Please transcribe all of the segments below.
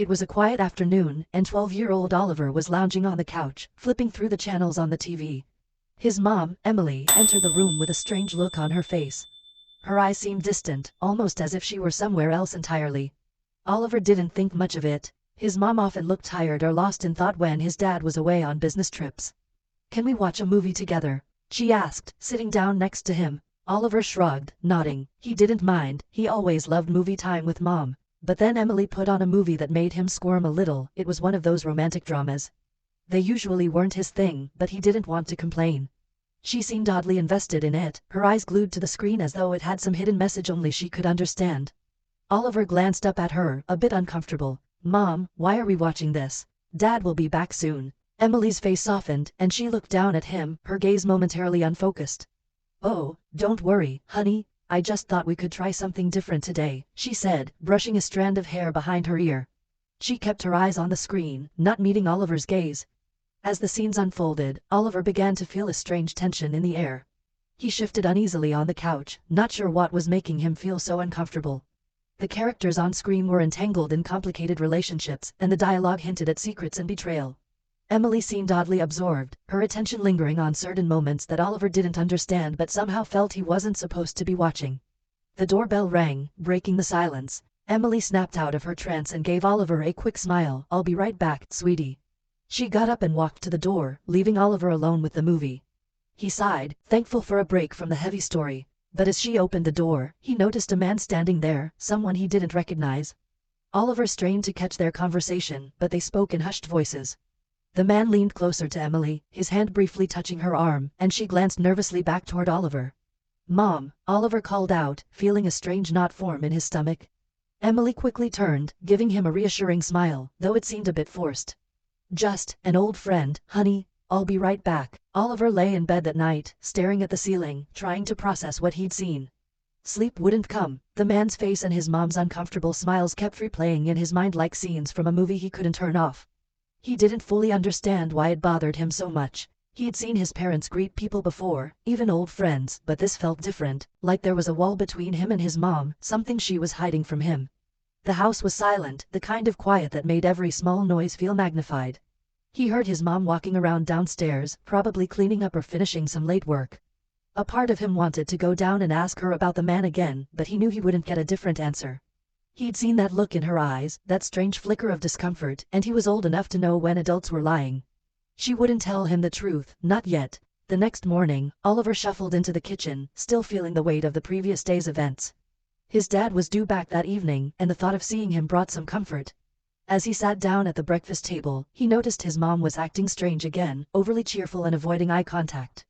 It was a quiet afternoon, and 12-year-old Oliver was lounging on the couch, flipping through the channels on the TV. His mom, Emily, entered the room with a strange look on her face. Her eyes seemed distant, almost as if she were somewhere else entirely. Oliver didn't think much of it. His mom often looked tired or lost in thought when his dad was away on business trips. "Can we watch a movie together?" she asked, sitting down next to him. Oliver shrugged, nodding. He didn't mind, he always loved movie time with mom. But then Emily put on a movie that made him squirm a little. It was one of those romantic dramas. They usually weren't his thing, but he didn't want to complain. She seemed oddly invested in it, her eyes glued to the screen as though it had some hidden message only she could understand. Oliver glanced up at her, a bit uncomfortable. "Mom, why are we watching this? Dad will be back soon." Emily's face softened, and she looked down at him, her gaze momentarily unfocused. "Oh, don't worry, honey. I just thought we could try something different today," she said, brushing a strand of hair behind her ear. She kept her eyes on the screen, not meeting Oliver's gaze. As the scenes unfolded, Oliver began to feel a strange tension in the air. He shifted uneasily on the couch, not sure what was making him feel so uncomfortable. The characters on screen were entangled in complicated relationships, and the dialogue hinted at secrets and betrayal. Emily seemed oddly absorbed, her attention lingering on certain moments that Oliver didn't understand but somehow felt he wasn't supposed to be watching. The doorbell rang, breaking the silence. Emily snapped out of her trance and gave Oliver a quick smile. "I'll be right back, sweetie." She got up and walked to the door, leaving Oliver alone with the movie. He sighed, thankful for a break from the heavy story. But as she opened the door, he noticed a man standing there, someone he didn't recognize. Oliver strained to catch their conversation, but they spoke in hushed voices. The man leaned closer to Emily, his hand briefly touching her arm, and she glanced nervously back toward Oliver. "Mom," Oliver called out, feeling a strange knot form in his stomach. Emily quickly turned, giving him a reassuring smile, though it seemed a bit forced. "Just an old friend, honey. I'll be right back." Oliver lay in bed that night, staring at the ceiling, trying to process what he'd seen. Sleep wouldn't come. The man's face and his mom's uncomfortable smiles kept replaying in his mind like scenes from a movie he couldn't turn off. He didn't fully understand why it bothered him so much. He had seen his parents greet people before, even old friends, but this felt different, like there was a wall between him and his mom, something she was hiding from him. The house was silent, the kind of quiet that made every small noise feel magnified. He heard his mom walking around downstairs, probably cleaning up or finishing some late work. A part of him wanted to go down and ask her about the man again, but he knew he wouldn't get a different answer. He'd seen that look in her eyes, that strange flicker of discomfort, and he was old enough to know when adults were lying. She wouldn't tell him the truth, not yet. The next morning, Oliver shuffled into the kitchen, still feeling the weight of the previous day's events. His dad was due back that evening, and the thought of seeing him brought some comfort. As he sat down at the breakfast table, he noticed his mom was acting strange again, overly cheerful and avoiding eye contact.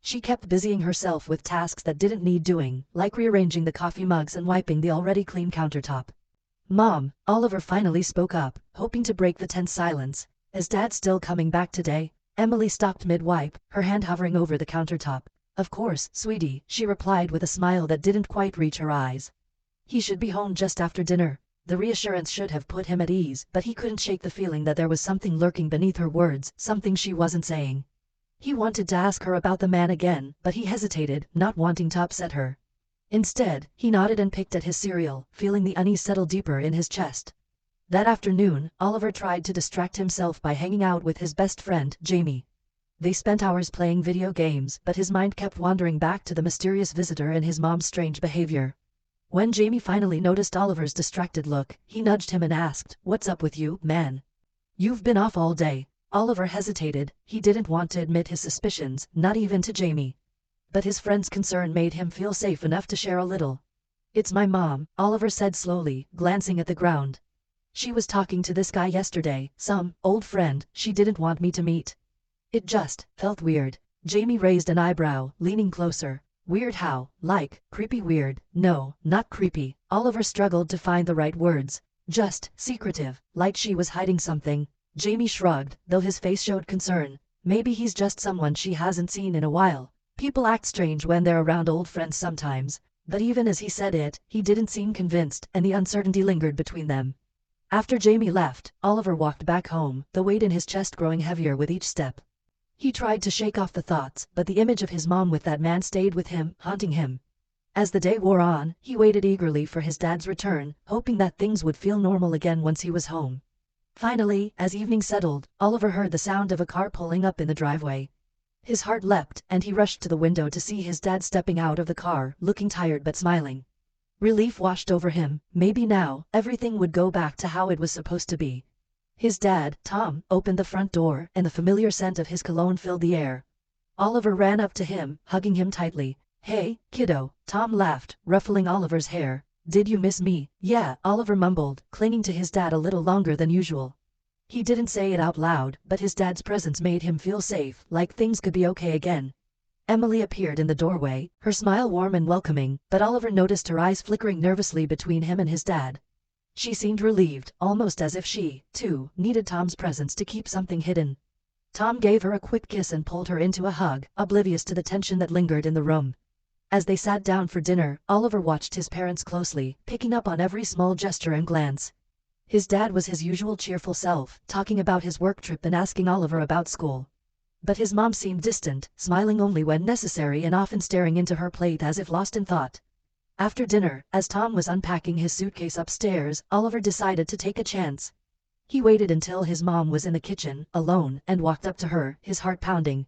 She kept busying herself with tasks that didn't need doing, like rearranging the coffee mugs and wiping the already clean countertop. "Mom," Oliver finally spoke up, hoping to break the tense silence. "Is Dad still coming back today?" Emily stopped mid-wipe, her hand hovering over the countertop. "Of course, sweetie," she replied with a smile that didn't quite reach her eyes. "He should be home just after dinner." The reassurance should have put him at ease, but he couldn't shake the feeling that there was something lurking beneath her words, something she wasn't saying. He wanted to ask her about the man again, but he hesitated, not wanting to upset her. Instead, he nodded and picked at his cereal, feeling the unease settle deeper in his chest. That afternoon, Oliver tried to distract himself by hanging out with his best friend, Jamie. They spent hours playing video games, but his mind kept wandering back to the mysterious visitor and his mom's strange behavior. When Jamie finally noticed Oliver's distracted look, he nudged him and asked, "What's up with you, man? You've been off all day." Oliver hesitated. He didn't want to admit his suspicions, not even to Jamie. But his friend's concern made him feel safe enough to share a little. "It's my mom," Oliver said slowly, glancing at the ground. "She was talking to this guy yesterday, some old friend she didn't want me to meet." It just felt weird. Jamie raised an eyebrow, leaning closer. "Weird how? Like, creepy weird?" "No, not creepy." Oliver struggled to find the right words. "Just secretive, like she was hiding something." Jamie shrugged, though his face showed concern. "Maybe he's just someone she hasn't seen in a while. People act strange when they're around old friends sometimes." But even as he said it, he didn't seem convinced, and the uncertainty lingered between them. After Jamie left, Oliver walked back home, the weight in his chest growing heavier with each step. He tried to shake off the thoughts, but the image of his mom with that man stayed with him, haunting him. As the day wore on, he waited eagerly for his dad's return, hoping that things would feel normal again once he was home. Finally, as evening settled, Oliver heard the sound of a car pulling up in the driveway. His heart leapt, and he rushed to the window to see his dad stepping out of the car, looking tired but smiling. Relief washed over him. Maybe now, everything would go back to how it was supposed to be. His dad, Tom, opened the front door, and the familiar scent of his cologne filled the air. Oliver ran up to him, hugging him tightly. "Hey, kiddo," Tom laughed, ruffling Oliver's hair. "Did you miss me?" "Yeah," Oliver mumbled, clinging to his dad a little longer than usual. He didn't say it out loud, but his dad's presence made him feel safe, like things could be okay again. Emily appeared in the doorway, her smile warm and welcoming, but Oliver noticed her eyes flickering nervously between him and his dad. She seemed relieved, almost as if she, too, needed Tom's presence to keep something hidden. Tom gave her a quick kiss and pulled her into a hug, oblivious to the tension that lingered in the room. As they sat down for dinner, Oliver watched his parents closely, picking up on every small gesture and glance. His dad was his usual cheerful self, talking about his work trip and asking Oliver about school. But his mom seemed distant, smiling only when necessary and often staring into her plate as if lost in thought. After dinner, as Tom was unpacking his suitcase upstairs, Oliver decided to take a chance. He waited until his mom was in the kitchen, alone, and walked up to her, his heart pounding.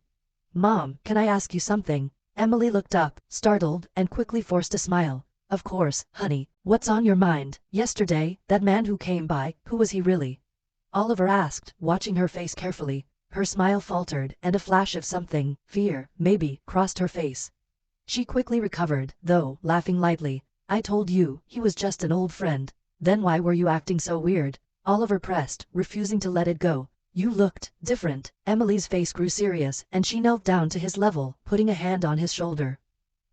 "Mom, can I ask you something?" Emily looked up, startled, and quickly forced a smile. "Of course, honey. What's on your mind?" "Yesterday, that man who came by, who was he really?" Oliver asked, watching her face carefully. Her smile faltered, and a flash of something, fear, maybe, crossed her face. She quickly recovered, though, laughing lightly. "I told you, he was just an old friend." "Then why were you acting so weird?" Oliver pressed, refusing to let it go. "You looked different." Emily's face grew serious, and she knelt down to his level, putting a hand on his shoulder.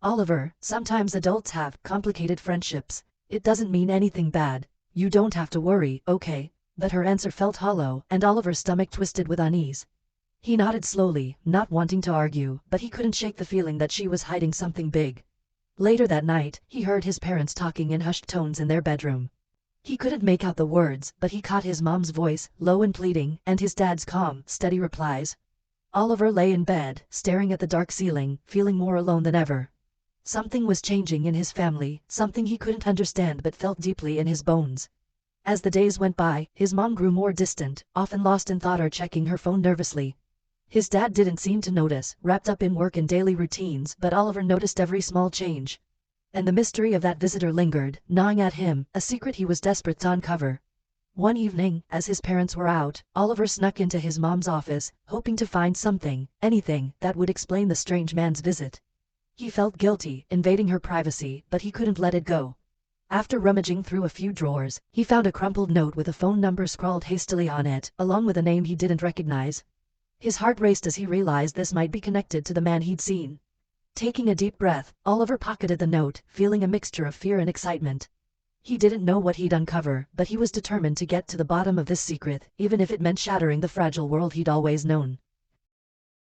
"Oliver, sometimes adults have complicated friendships. It doesn't mean anything bad. You don't have to worry, okay?" But her answer felt hollow, and Oliver's stomach twisted with unease. He nodded slowly, not wanting to argue, but he couldn't shake the feeling that she was hiding something big. Later that night, he heard his parents talking in hushed tones in their bedroom. He couldn't make out the words, but he caught his mom's voice, low and pleading, and his dad's calm, steady replies. Oliver lay in bed, staring at the dark ceiling, feeling more alone than ever. Something was changing in his family, something he couldn't understand but felt deeply in his bones. As the days went by, his mom grew more distant, often lost in thought or checking her phone nervously. His dad didn't seem to notice, wrapped up in work and daily routines, but Oliver noticed every small change. And the mystery of that visitor lingered, gnawing at him, a secret he was desperate to uncover. One evening, as his parents were out, Oliver snuck into his mom's office, hoping to find something, anything, that would explain the strange man's visit. He felt guilty, invading her privacy, but he couldn't let it go. After rummaging through a few drawers, he found a crumpled note with a phone number scrawled hastily on it, along with a name he didn't recognize. His heart raced as he realized this might be connected to the man he'd seen. Taking a deep breath, Oliver pocketed the note, feeling a mixture of fear and excitement. He didn't know what he'd uncover, but he was determined to get to the bottom of this secret, even if it meant shattering the fragile world he'd always known.